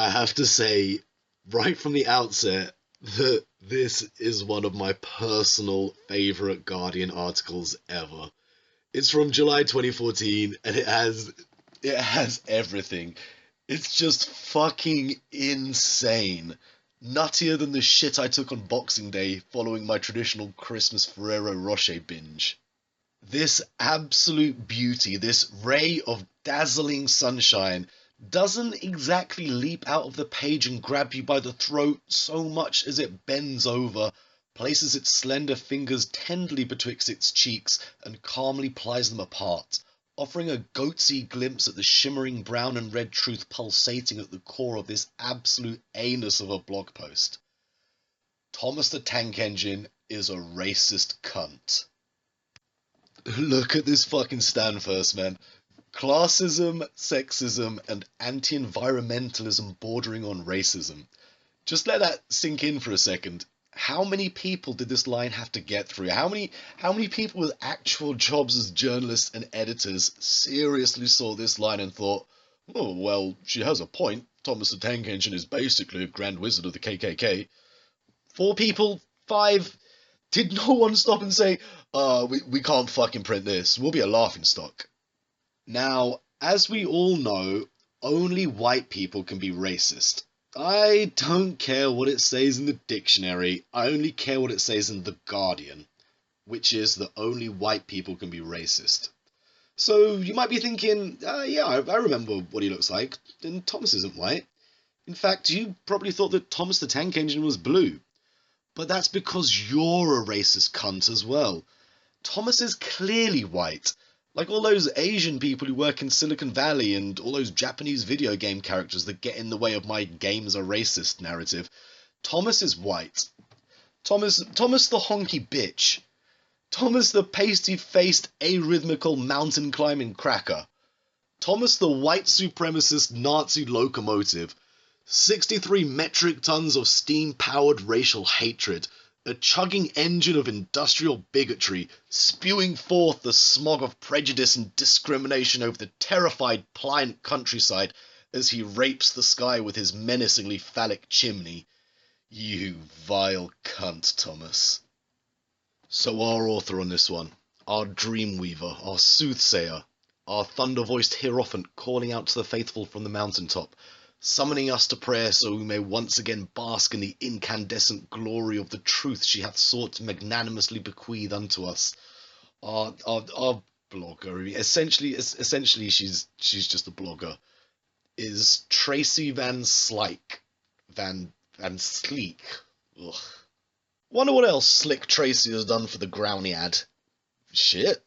I have to say, right from the outset, that this is one of my personal favourite Guardian articles ever. It's from July 2014, and it has everything. It's just fucking insane. Nuttier than the shit I took on Boxing Day following my traditional Christmas Ferrero Rocher binge. This absolute beauty, this ray of dazzling sunshine, doesn't exactly leap out of the page and grab you by the throat so much as it bends over, places its slender fingers tenderly betwixt its cheeks, and calmly plies them apart, offering a goatsy glimpse at the shimmering brown and red truth pulsating at the core of this absolute anus of a blog post. Thomas the Tank Engine is a racist cunt. Look at this fucking stand first, man. Classism, sexism, and anti-environmentalism bordering on racism. Just let that sink in for a second. How many people did this line have to get through? How many people with actual jobs as journalists and editors seriously saw this line and thought, oh, well, she has a point. Thomas the Tank Engine is basically a Grand Wizard of the KKK. 4 people? 5? Did no one stop and say, we can't fucking print this. We'll be a laughingstock. Now, as we all know, only white people can be racist. I don't care what it says in the dictionary, I only care what it says in The Guardian, which is that only white people can be racist. So you might be thinking, yeah, I remember what he looks like, and Thomas isn't white. In fact, you probably thought that Thomas the Tank Engine was blue. But that's because you're a racist cunt as well. Thomas is clearly white. Like all those Asian people who work in Silicon Valley and all those Japanese video game characters that get in the way of my games are racist narrative. Thomas is white. Thomas the honky bitch. Thomas the pasty-faced arrhythmical mountain climbing cracker. Thomas the white supremacist Nazi locomotive. 63 metric tons of steam-powered racial hatred. A chugging engine of industrial bigotry, spewing forth the smog of prejudice and discrimination over the terrified, pliant countryside as he rapes the sky with his menacingly phallic chimney. You vile cunt, Thomas. So our author on this one, our dreamweaver, our soothsayer, our thunder-voiced hierophant calling out to the faithful from the mountaintop, summoning us to prayer so we may once again bask in the incandescent glory of the truth she hath sought to magnanimously bequeath unto us. Our blogger, essentially she's just a blogger, is Tracy Van Slyke. Van Sleek. Ugh. Wonder what else Slick Tracy has done for the Growniad. Shit.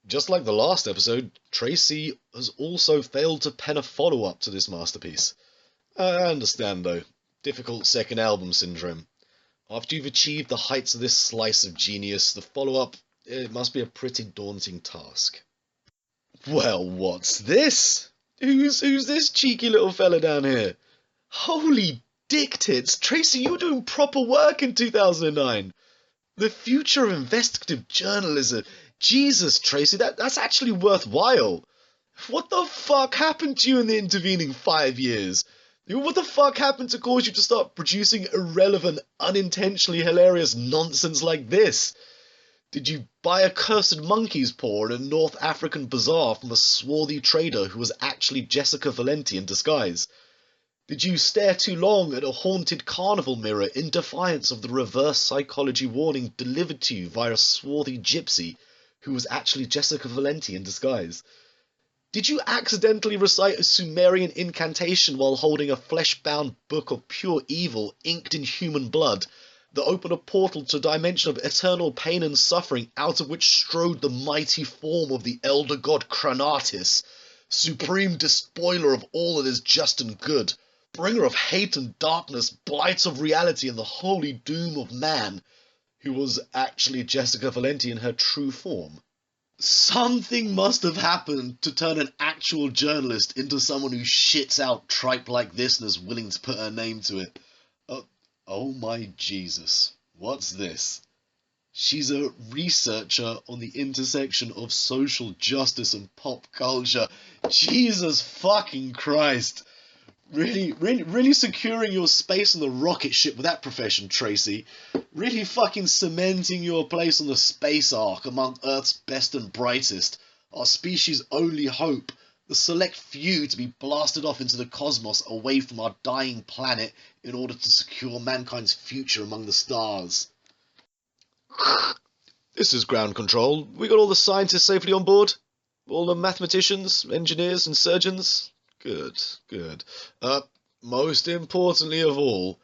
Just like the last episode, Tracy has also failed to pen a follow-up to this masterpiece. I understand, though. Difficult second album syndrome. After you've achieved the heights of this slice of genius, the follow-up, it must be a pretty daunting task. Well, what's this? Who's this cheeky little fella down here? Holy dick tits, Tracy, you were doing proper work in 2009. The future of investigative journalism. Jesus, Tracy, that's actually worthwhile. What the fuck happened to you in the intervening 5 years? What the fuck happened to cause you to start producing irrelevant, unintentionally hilarious nonsense like this? Did you buy a cursed monkey's paw in a North African bazaar from a swarthy trader who was actually Jessica Valenti in disguise? Did you stare too long at a haunted carnival mirror in defiance of the reverse psychology warning delivered to you via a swarthy gypsy who was actually Jessica Valenti in disguise? Did you accidentally recite a Sumerian incantation while holding a flesh-bound book of pure evil inked in human blood that opened a portal to a dimension of eternal pain and suffering out of which strode the mighty form of the elder god Cranatis, supreme despoiler of all that is just and good, bringer of hate and darkness, blights of reality and the holy doom of man, who was actually Jessica Valenti in her true form? Something must have happened to turn an actual journalist into someone who shits out tripe like this and is willing to put her name to it. Oh my Jesus, what's this? She's a researcher on the intersection of social justice and pop culture. Jesus fucking Christ. Really securing your space on the rocket ship with that profession, Tracy. Really fucking cementing your place on the space ark among Earth's best and brightest. Our species' only hope. The select few to be blasted off into the cosmos away from our dying planet in order to secure mankind's future among the stars. This is ground control. We got all the scientists safely on board? All the mathematicians, engineers, and surgeons? Good. Most importantly of all,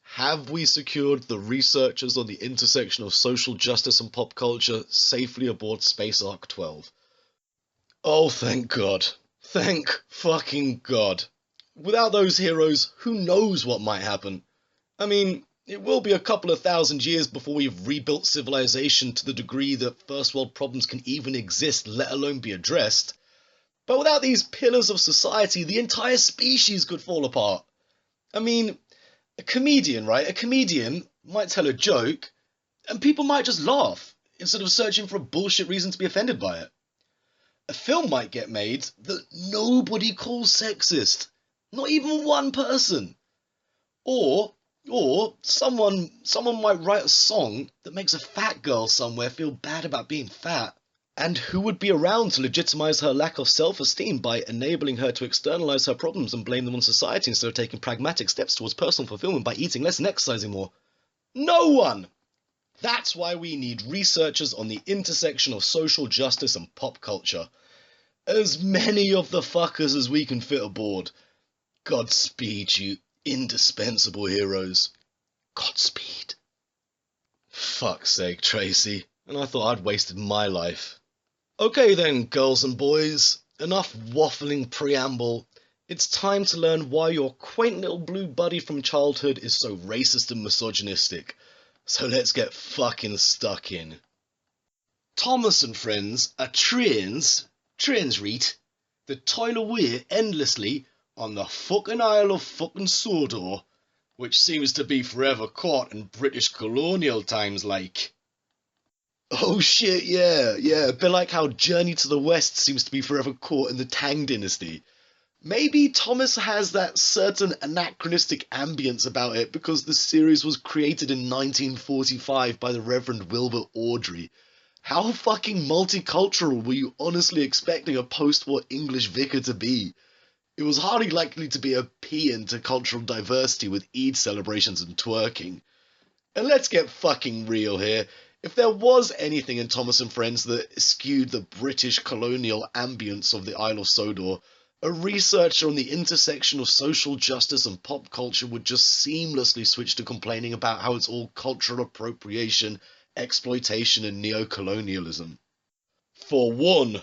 have we secured the researchers on the intersection of social justice and pop culture safely aboard Space Ark 12? Oh, thank God. Thank fucking God. Without those heroes, who knows what might happen? I mean, it will be a couple of thousand years before we've rebuilt civilization to the degree that first world problems can even exist, let alone be addressed. But without these pillars of society, the entire species could fall apart. I mean, a comedian, right? A comedian might tell a joke, and people might just laugh, instead of searching for a bullshit reason to be offended by it. A film might get made that nobody calls sexist. Not even one person. Or someone might write a song that makes a fat girl somewhere feel bad about being fat. And who would be around to legitimize her lack of self-esteem by enabling her to externalize her problems and blame them on society instead of taking pragmatic steps towards personal fulfillment by eating less and exercising more? No one! That's why we need researchers on the intersection of social justice and pop culture. As many of the fuckers as we can fit aboard. Godspeed, you indispensable heroes. Godspeed. Fuck's sake, Tracy. And I thought I'd wasted my life. Okay then, girls and boys, enough waffling preamble. It's time to learn why your quaint little blue buddy from childhood is so racist and misogynistic. So let's get fucking stuck in. Thomas and friends are trains read, that toil away endlessly on the fucking Isle of fucking Sodor, which seems to be forever caught in British colonial times like. Oh shit, yeah, a bit like how Journey to the West seems to be forever caught in the Tang dynasty. Maybe Thomas has that certain anachronistic ambience about it because the series was created in 1945 by the Reverend Wilbur Awdry. How fucking multicultural were you honestly expecting a post-war English vicar to be? It was hardly likely to be a paean to cultural diversity with Eid celebrations and twerking. And let's get fucking real here. If there was anything in Thomas and Friends that skewed the British colonial ambience of the Isle of Sodor, a researcher on the intersection of social justice and pop culture would just seamlessly switch to complaining about how it's all cultural appropriation, exploitation and neo-colonialism. For one,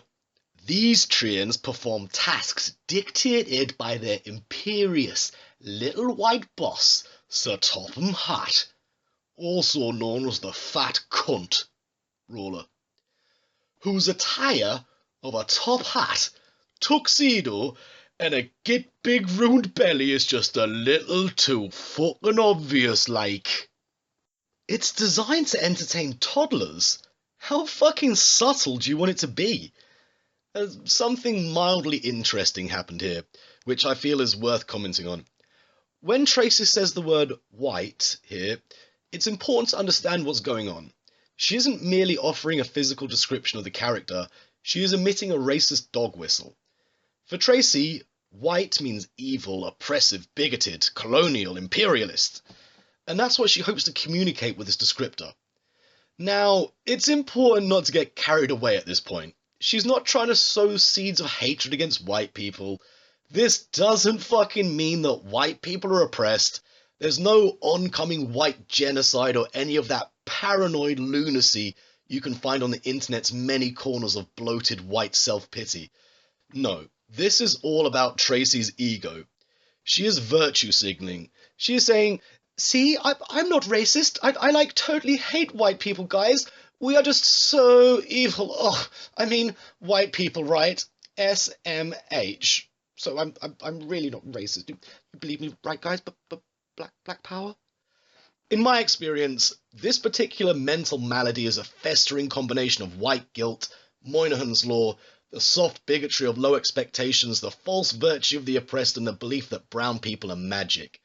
these trains perform tasks dictated by their imperious little white boss, Sir Topham Hatt, also known as the Fat Cunt Roller, whose attire of a top hat, tuxedo, and a get big ruined belly is just a little too fucking obvious like. It's designed to entertain toddlers. How fucking subtle do you want it to be? Something mildly interesting happened here, which I feel is worth commenting on. When Tracy says the word white here, it's important to understand what's going on. She isn't merely offering a physical description of the character, she is emitting a racist dog whistle. For Tracy, white means evil, oppressive, bigoted, colonial, imperialist. And that's what she hopes to communicate with this descriptor. Now, it's important not to get carried away at this point. She's not trying to sow seeds of hatred against white people. This doesn't fucking mean that white people are oppressed. There's no oncoming white genocide or any of that paranoid lunacy you can find on the internet's many corners of bloated white self-pity. No, this is all about Tracy's ego. She is virtue signaling. She is saying, see, I'm not racist. I like totally hate white people, guys. We are just so evil. Oh, I mean, white people, right? SMH. So I'm really not racist. You believe me, right, guys? But black power? In my experience, this particular mental malady is a festering combination of white guilt, Moynihan's Law, The soft bigotry of low expectations, the false virtue of the oppressed, and the belief that brown people are magic,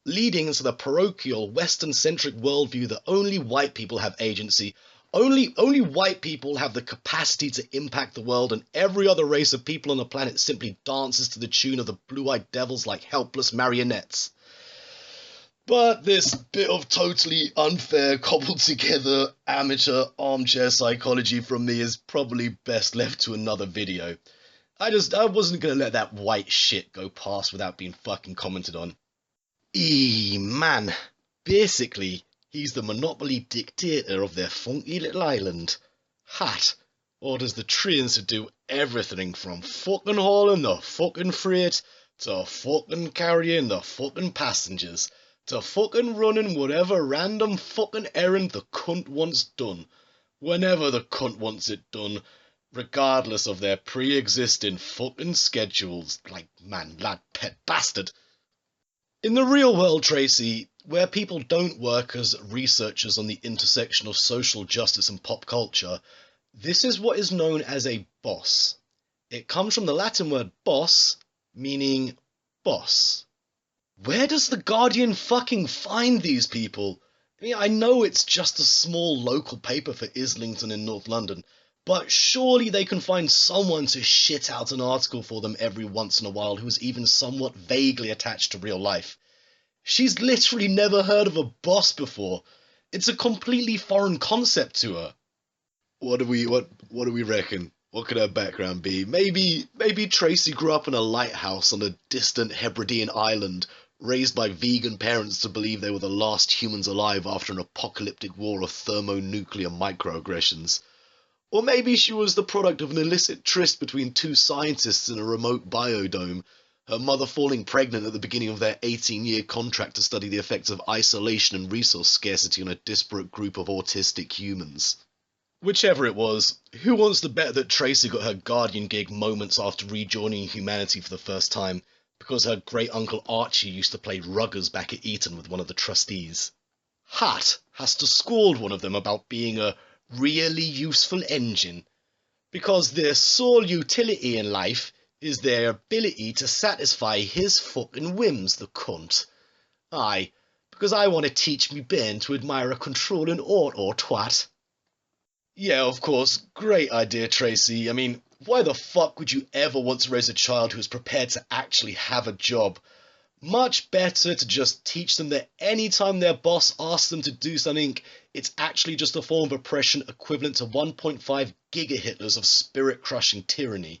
leading into the parochial, Western-centric worldview that only white people have agency, only white people have the capacity to impact the world, and every other race of people on the planet simply dances to the tune of the blue-eyed devils like helpless marionettes. But this bit of totally unfair, cobbled-together, amateur armchair psychology from me is probably best left to another video. I wasn't gonna let that white shit go past without being fucking commented on. Man. Basically, he's the monopoly dictator of their funky little island. Hat orders the trains to do everything from fucking hauling the fucking freight, to fucking carrying the fucking passengers, to fucking running whatever random fucking errand the cunt wants done, whenever the cunt wants it done, regardless of their pre-existing fucking schedules. Like, man, lad, pet bastard. In the real world, Tracy, where people don't work as researchers on the intersection of social justice and pop culture, this is what is known as a boss. It comes from the Latin word boss, meaning boss. Where does The Guardian fucking find these people? I mean, I know it's just a small local paper for Islington in North London, but surely they can find someone to shit out an article for them every once in a while who is even somewhat vaguely attached to real life. She's literally never heard of a boss before. It's a completely foreign concept to her. What do we reckon? What could her background be? Maybe Tracy grew up in a lighthouse on a distant Hebridean island, raised by vegan parents to believe they were the last humans alive after an apocalyptic war of thermonuclear microaggressions. Or maybe she was the product of an illicit tryst between two scientists in a remote biodome, her mother falling pregnant at the beginning of their 18-year contract to study the effects of isolation and resource scarcity on a disparate group of autistic humans. Whichever it was, who wants to bet that Tracy got her Guardian gig moments after rejoining humanity for the first time, because her great-uncle Archie used to play ruggers back at Eton with one of the trustees? Hat has to scold one of them about being a really useful engine, because their sole utility in life is their ability to satisfy his fucking whims, the cunt. Aye, because I want to teach me Ben to admire a controlling or twat. Yeah, of course, great idea, Tracy. I mean, why the fuck would you ever want to raise a child who is prepared to actually have a job? Much better to just teach them that anytime their boss asks them to do something, it's actually just a form of oppression equivalent to 1.5 gigahitlers of spirit-crushing tyranny.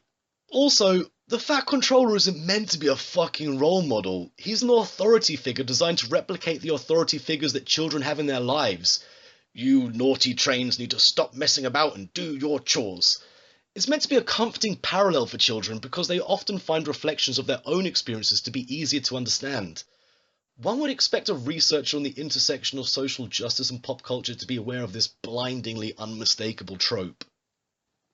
Also, the Fat Controller isn't meant to be a fucking role model. He's an authority figure designed to replicate the authority figures that children have in their lives. You naughty trains need to stop messing about and do your chores. It's meant to be a comforting parallel for children because they often find reflections of their own experiences to be easier to understand. One would expect a researcher on the intersection of social justice and pop culture to be aware of this blindingly unmistakable trope.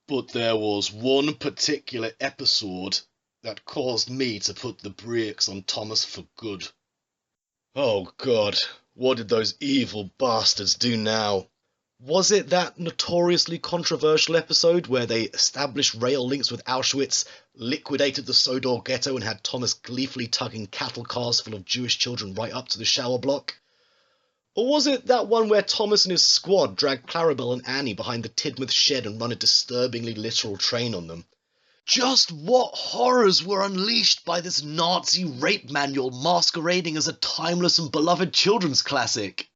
But there was one particular episode that caused me to put the brakes on Thomas for good. Oh God, what did those evil bastards do now? Was it that notoriously controversial episode where they established rail links with Auschwitz, liquidated the Sodor ghetto and had Thomas gleefully tugging cattle cars full of Jewish children right up to the shower block? Or was it that one where Thomas and his squad dragged Clarabelle and Annie behind the Tidmouth shed and run a disturbingly literal train on them? Just what horrors were unleashed by this Nazi rape manual masquerading as a timeless and beloved children's classic?